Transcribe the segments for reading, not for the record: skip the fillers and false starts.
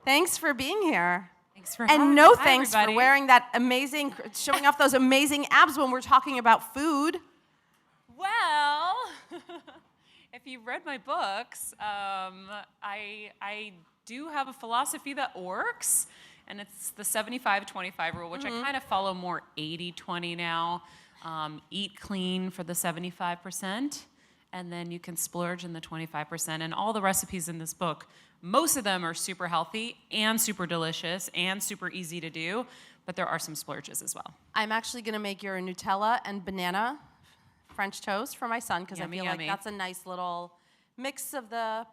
Thanks for being here. Thanks for having me. And no Hi, thanks everybody. for wearing that amazing, showing off those amazing abs when we're talking about food. Well, if you've read my books, I do have a philosophy that works, and it's the 75-25 rule, which I kind of follow more 80-20 now. Eat clean for the 75%, and then you can splurge in the 25%. And all the recipes in this book, most of them are super healthy and super delicious and super easy to do, but there are some splurges as well. I'm actually going to make your Nutella and banana French toast for my son because I feel like that's a nice little mix of the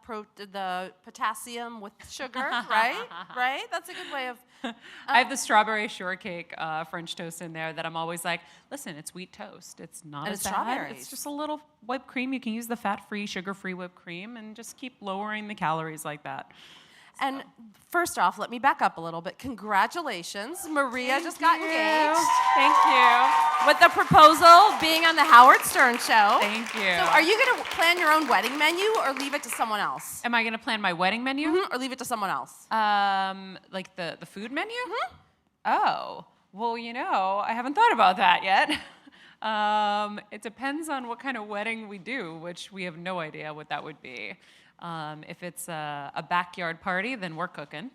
potassium with sugar, right? Right? That's a good way of... I have the strawberry shortcake French toast in there that I'm always like, listen, it's wheat toast. It's not And it's bad. strawberries. It's just a little whipped cream. You can use the fat-free, sugar-free whipped cream and just keep lowering the calories like that. And first off, let me back up a little bit. Congratulations. Maria just got engaged. Thank you. With the proposal being on the Howard Stern show. Thank you. So are you going to plan your own wedding menu or leave it to someone else? Am I going to plan my wedding menu? Or leave it to someone else? Like the food menu? Oh, well, you know, I haven't thought about that yet. It depends on what kind of wedding we do, which we have no idea what that would be. If it's a backyard party, then we're cooking,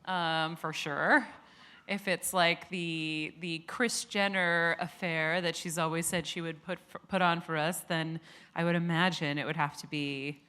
for sure. If it's like the Kris Jenner affair that she's always said she would put on for us, then I would imagine it would have to be,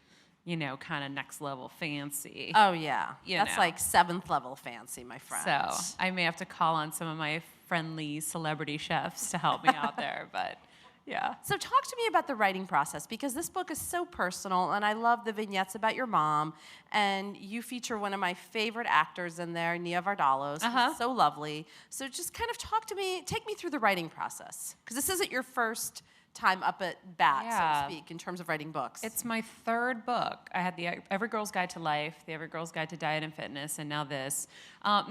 you know, kind of next level fancy. Oh, yeah. You That's know. like 7th level fancy, my friend. So I may have to call on some of my friendly celebrity chefs to help me out there, but... Yeah. So talk to me about the writing process, because this book is so personal, and I love the vignettes about your mom, and you feature one of my favorite actors in there, Nia Vardalos, who's so lovely. So just kind of take me through the writing process, because this isn't your first time up at bat, so to speak, in terms of writing books. It's my 3rd book. I had the EveryGirl's Guide to Life, the EveryGirl's Guide to Diet and Fitness, and now this.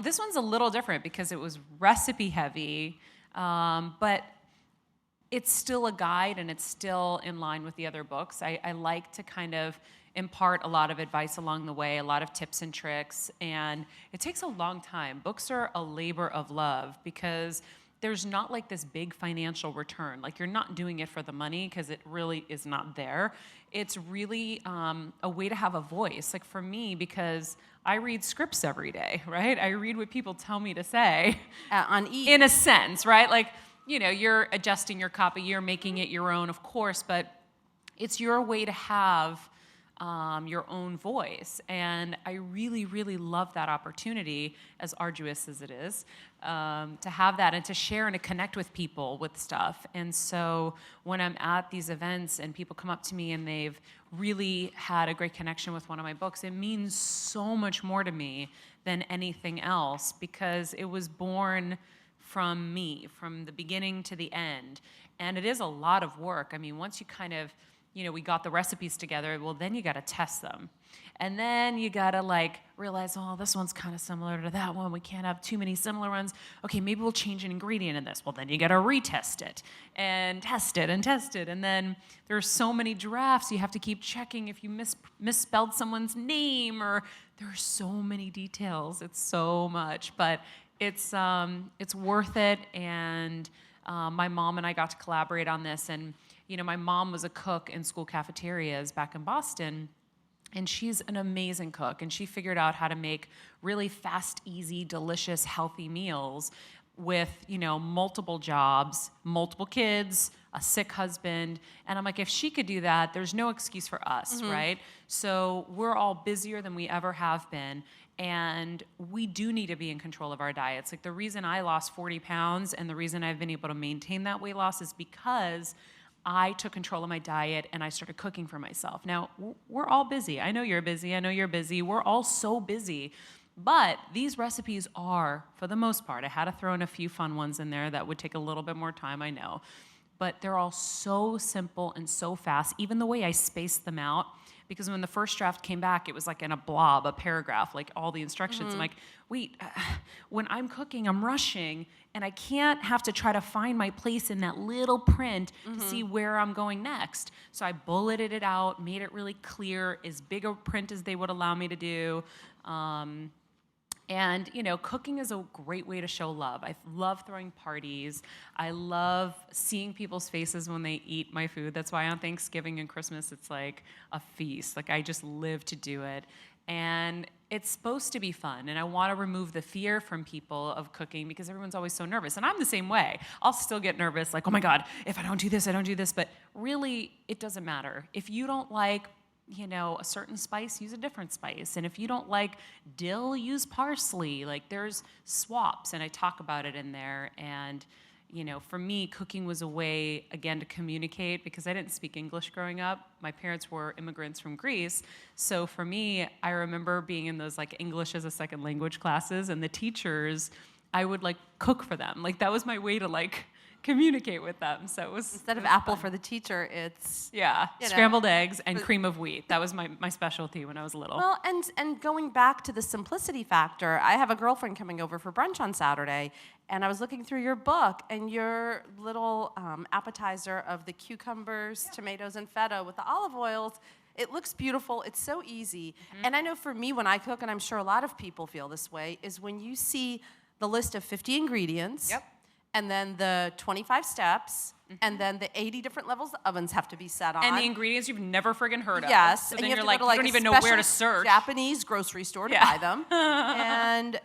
This one's a little different because it was recipe heavy, but it's still a guide and it's still in line with the other books. I like to kind of impart a lot of advice along the way, a lot of tips and tricks, and it takes a long time. Books are a labor of love because there's not like this big financial return. Like you're not doing it for the money because it really is not there. It's really a way to have a voice. Like for me, because I read scripts every day, right? I read what people tell me to say. On E! In a sense, right? Like, you know, you're adjusting your copy, you're making it your own, of course, but it's your way to have your own voice. And I really, really love that opportunity, as arduous as it is, to have that and to share and to connect with people with stuff. And so when I'm at these events and people come up to me and they've really had a great connection with one of my books, it means so much more to me than anything else because it was born from me, from the beginning to the end. And it is a lot of work. I mean, once you kind of, you know, we got the recipes together, well, then you got to test them. And then you got to like realize, oh, this one's kind of similar to that one. We can't have too many similar ones. Okay, maybe we'll change an ingredient in this. Well, then you got to retest it and test it and test it. And then there's so many drafts. You have to keep checking if you misspelled someone's name, or there's so many details. It's so much, but it's worth it. And my mom and I got to collaborate on this. And, you know, my mom was a cook in school cafeterias back in Boston. And she's an amazing cook, and she figured out how to make really fast, easy, delicious, healthy meals with, you know, multiple jobs, multiple kids, a sick husband. And I'm like, if she could do that, there's no excuse for us, right? So we're all busier than we ever have been, and we do need to be in control of our diets. Like the reason I lost 40 pounds and the reason I've been able to maintain that weight loss is because I took control of my diet and I started cooking for myself. Now, we're all busy. I know you're busy. I know you're busy. We're all so busy. But these recipes are, for the most part, I had to throw in a few fun ones in there that would take a little bit more time, I know. But they're all so simple and so fast, even the way I spaced them out. Because when the first draft came back, it was like in a blob, a paragraph, like all the instructions. I'm like, wait, when I'm cooking, I'm rushing, and I can't have to try to find my place in that little print to see where I'm going next. So I bulleted it out, made it really clear, as big a print as they would allow me to do. And, cooking is a great way to show love. I love throwing parties. I love seeing people's faces when they eat my food. That's why on Thanksgiving and Christmas, it's like a feast. Like, I just live to do it. And it's supposed to be fun. And I want to remove the fear from people of cooking because everyone's always so nervous. And I'm the same way. I'll still get nervous, like, oh my God, if I don't do this, I don't do this. But really, it doesn't matter. If you don't like a certain spice, use a different spice. And if you don't like dill, use parsley. Like, there's swaps, and I talk about it in there. And, for me, cooking was a way, again, to communicate because I didn't speak English growing up. My parents were immigrants from Greece. So for me, I remember being in those, like, English as a second language classes, and the teachers, I would, like, cook for them. Like, that was my way to, like, communicate with them. So it was instead of apple for the teacher, it's scrambled eggs and cream of wheat. That was my specialty when I was little. Well, and going back to the simplicity factor, I have a girlfriend coming over for brunch on Saturday, and I was looking through your book, and your little appetizer of the cucumbers, tomatoes, and feta with the olive oils. It looks beautiful. It's so easy. And I know for me, when I cook, and I'm sure a lot of people feel this way, is when you see the list of 50 ingredients. Yep. And then the 25 steps, and then the 80 different levels the ovens have to be set on. And the ingredients you've never friggin' heard of. Yes. So and then you you're have like, to go to, you don't even know where to search. Japanese grocery store to buy them. And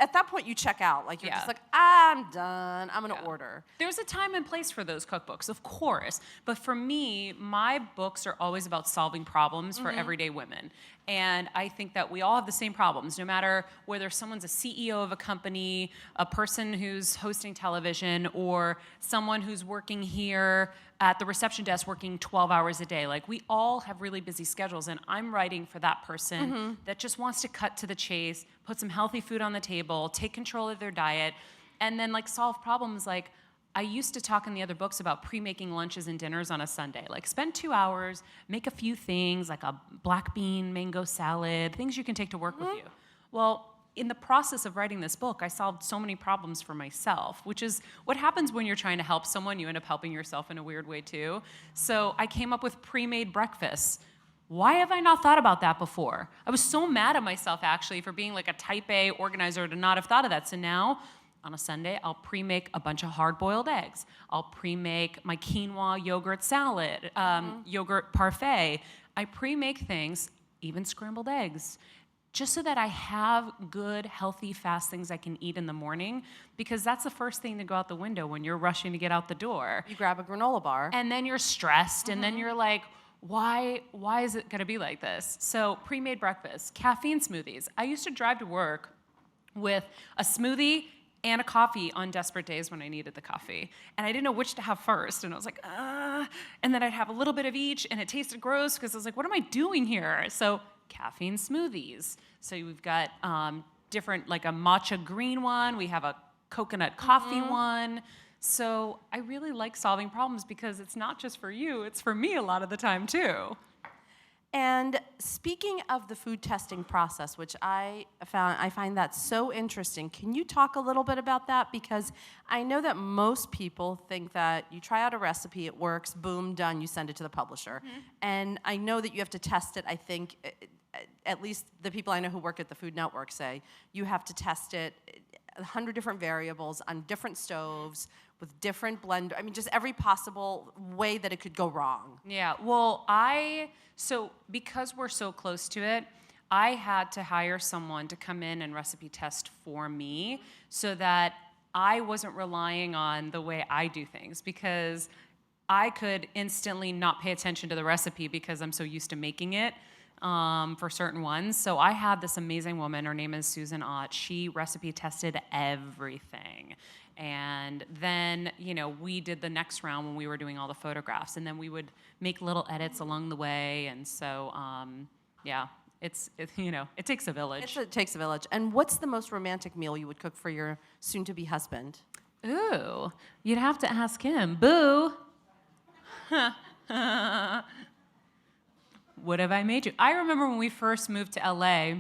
at that point, you check out. Like, you're just like, I'm done. I'm going to order. There's a time and place for those cookbooks, of course. But for me, my books are always about solving problems for everyday women. And I think that we all have the same problems, no matter whether someone's a CEO of a company, a person who's hosting television, or someone who's working here at the reception desk working 12 hours a day. Like, we all have really busy schedules, and I'm writing for that person that just wants to cut to the chase, put some healthy food on the table, take control of their diet, and then, like, solve problems. Like, I used to talk in the other books about pre-making lunches and dinners on a Sunday. Like, spend 2 hours, make a few things, like a black bean mango salad, things you can take to work with you. Well, in the process of writing this book, I solved so many problems for myself, which is what happens when you're trying to help someone. You end up helping yourself in a weird way, too. So I came up with pre-made breakfasts. Why have I not thought about that before? I was so mad at myself, actually, for being like a type A organizer to not have thought of that. So now, on a Sunday, I'll pre-make a bunch of hard-boiled eggs. I'll pre-make my quinoa yogurt salad, yogurt parfait. I pre-make things, even scrambled eggs, just so that I have good, healthy, fast things I can eat in the morning, because that's the first thing to go out the window when you're rushing to get out the door. You grab a granola bar. And then you're stressed, and then you're like, why is it gonna be like this? So pre-made breakfast, caffeine smoothies. I used to drive to work with a smoothie and a coffee on desperate days when I needed the coffee. And I didn't know which to have first. And I was like, and then I'd have a little bit of each, and it tasted gross because I was like, what am I doing here? So caffeine smoothies. So we've got different, like a matcha green one. We have a coconut coffee one. So I really like solving problems because it's not just for you, it's for me a lot of the time too. And speaking of the food testing process, which I find that so interesting, can you talk a little bit about that? Because I know that most people think that you try out a recipe, it works, boom, done, you send it to the publisher. And I know that you have to test it, I think, at least the people I know who work at the Food Network say, you have to test it 100 different variables on different stoves with different blend. I mean, just every possible way that it could go wrong. Yeah, well, so because we're so close to it, I had to hire someone to come in and recipe test for me so that I wasn't relying on the way I do things, because I could instantly not pay attention to the recipe because I'm so used to making it for certain ones. So I had this amazing woman, her name is Susan Ott. She recipe tested everything. And then, we did the next round when we were doing all the photographs, and then we would make little edits along the way. And so, it takes a village. It takes a village. And what's the most romantic meal you would cook for your soon-to-be husband? Ooh, you'd have to ask him. Boo. What have I made you? I remember when we first moved to LA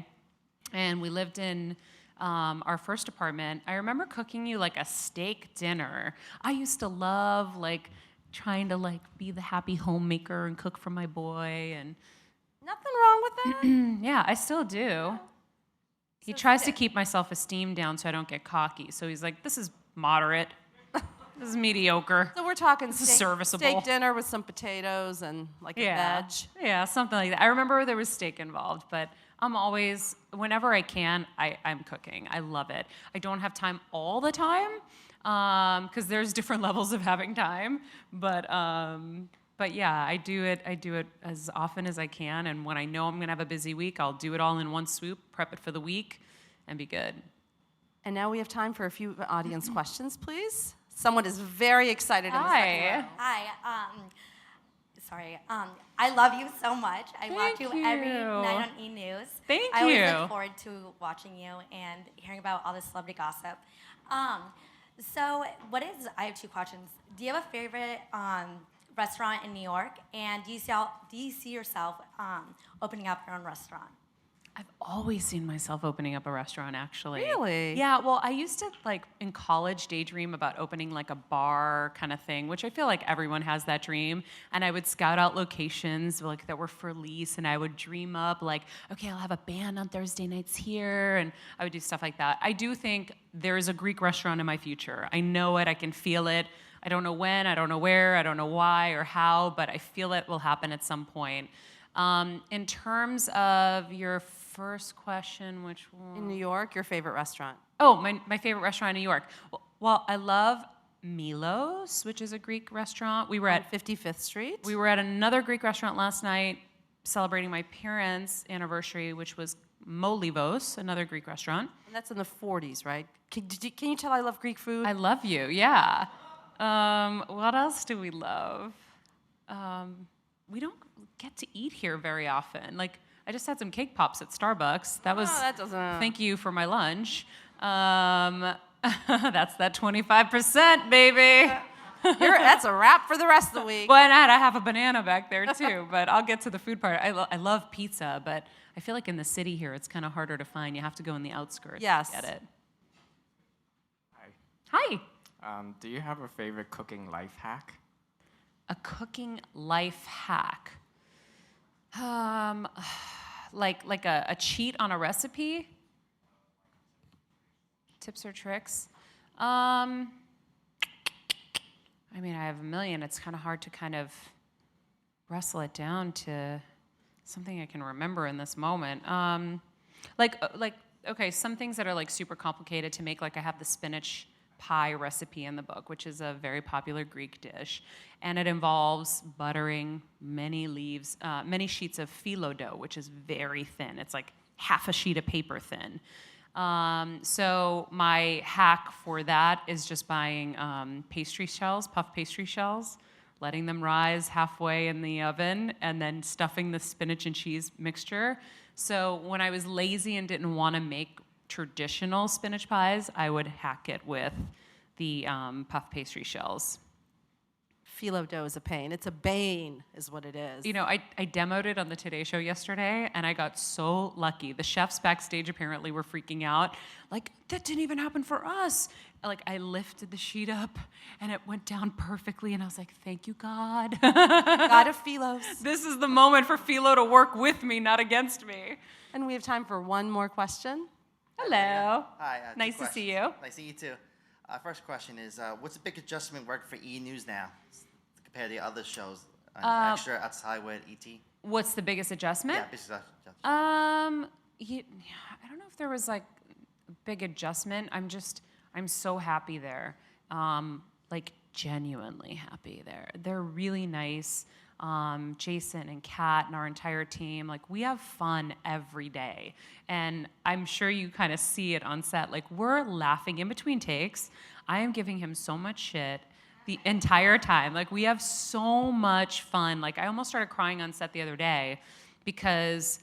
and we lived in our first apartment, I remember cooking you like a steak dinner. I used to love trying to be the happy homemaker and cook for my boy, and nothing wrong with that. yeah, I still do. He tries to keep my self-esteem down so I don't get cocky. So he's like, this is moderate. This is mediocre. So we're talking This is serviceable. steak dinner with some potatoes and like a veg. Yeah, something like that. I remember there was steak involved, but I'm always, whenever I can, I'm cooking. I love it. I don't have time all the time because there's different levels of having time. But yeah, I do it as often as I can. And when I know I'm going to have a busy week, I'll do it all in one swoop, prep it for the week, and be good. And now we have time for a few audience questions, please. Someone is very excited. Hi. Hi. Sorry. I love you so much. I watch you every night on E! News. Thank I always you. look forward to watching you and hearing about all the celebrity gossip. So, I have two questions. Do you have a favorite restaurant in New York? And do you see yourself opening up your own restaurant? I've always seen myself opening up a restaurant, actually. Really? Yeah, well, I used to, like, in college, daydream about opening, like, a bar kind of thing, which I feel like everyone has that dream. And I would scout out locations, like, that were for lease, and I would dream up, like, okay, I'll have a band on Thursday nights here, and I would do stuff like that. I do think there's a Greek restaurant in my future. I know it, I can feel it. I don't know when, I don't know where, I don't know why or how, but I feel it will happen at some point. In terms of your first question, which one? In New York, your favorite restaurant? Oh, my favorite restaurant in New York. Well, I love Milos, which is a Greek restaurant. We were On at 55th Street? We were at another Greek restaurant last night celebrating my parents' anniversary, which was Molivos, another Greek restaurant. And that's in the 40s, right? Can you tell I love Greek food? I love you, yeah. What else do we love? We don't get to eat here very often. Like, I just had some cake pops at Starbucks. That was that doesn't... Thank you for my lunch. That's that 25%, baby. That's a wrap for the rest of the week. Well, and I have a banana back there too, but I'll get to the food part. I love pizza, but I feel like in the city here, it's kind of harder to find. You have to go in the outskirts to get it. Hi. Hi. Do you have a favorite cooking life hack? A cooking life hack. Like a cheat on a recipe? Tips or tricks? I mean, I have a million. It's kind of hard to kind of wrestle it down to something I can remember in this moment. Okay, some things that are like super complicated to make. Like I have the spinach pie recipe in the book, which is a very popular Greek dish, and it involves buttering many sheets of phyllo dough, which is very thin. It's like half a sheet of paper thin. So my hack for that is just buying pastry shells, puff pastry shells, letting them rise halfway in the oven, and then stuffing the spinach and cheese mixture. So when I was lazy and didn't want to make traditional spinach pies, I would hack it with the puff pastry shells. Phyllo dough is a pain. It's a bane, is what it is. You know, I demoed it on the Today Show yesterday, and I got so lucky. The chefs backstage apparently were freaking out. Like, that didn't even happen for us. Like, I lifted the sheet up, and it went down perfectly, and I was like, thank you, God. God of phyllos. This is the moment for phyllo to work with me, not against me. And we have time for one more question. Hello. Hi. Nice to see you. Nice to see you too. First question is, what's the big adjustment work for E! News now compared to the other shows? Extra, Outside with ET? What's the biggest adjustment? Yeah, biggest adjustment. I don't know if there was like a big adjustment. I'm so happy there. Like genuinely happy there. They're really nice. Jason and Kat and our entire team, like we have fun every day. And I'm sure you kind of see it on set. Like we're laughing in between takes. I am giving him so much shit the entire time. Like we have so much fun. Like I almost started crying on set the other day because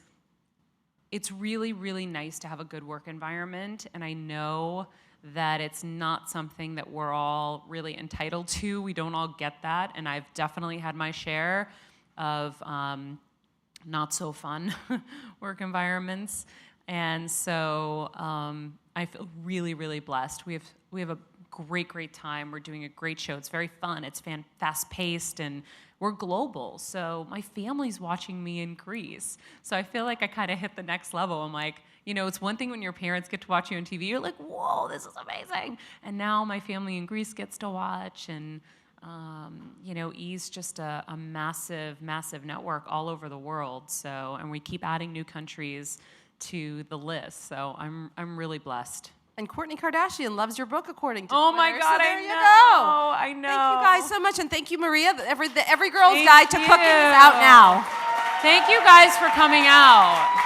it's really, really nice to have a good work environment. And I know that it's not something that we're all really entitled to. We don't all get that. And I've definitely had my share of not so fun work environments. And so I feel really, really blessed. We have a great time. We're doing a great show. It's very fun. It's fast-paced, and we're global. So my family's watching me in Greece. So I feel like I kind of hit the next level. I'm like, it's one thing when your parents get to watch you on TV. You're like, whoa, this is amazing. And now my family in Greece gets to watch. And, E's just a massive, massive network all over the world. So, and we keep adding new countries to the list. So I'm really blessed. And Kourtney Kardashian loves your book, according to Oh Twitter. my God, so there I you know. go. I know. Thank you guys so much, and thank you, Maria. The Every Girl's Thank Guide to Cooking is out you. now. Thank you guys for coming out.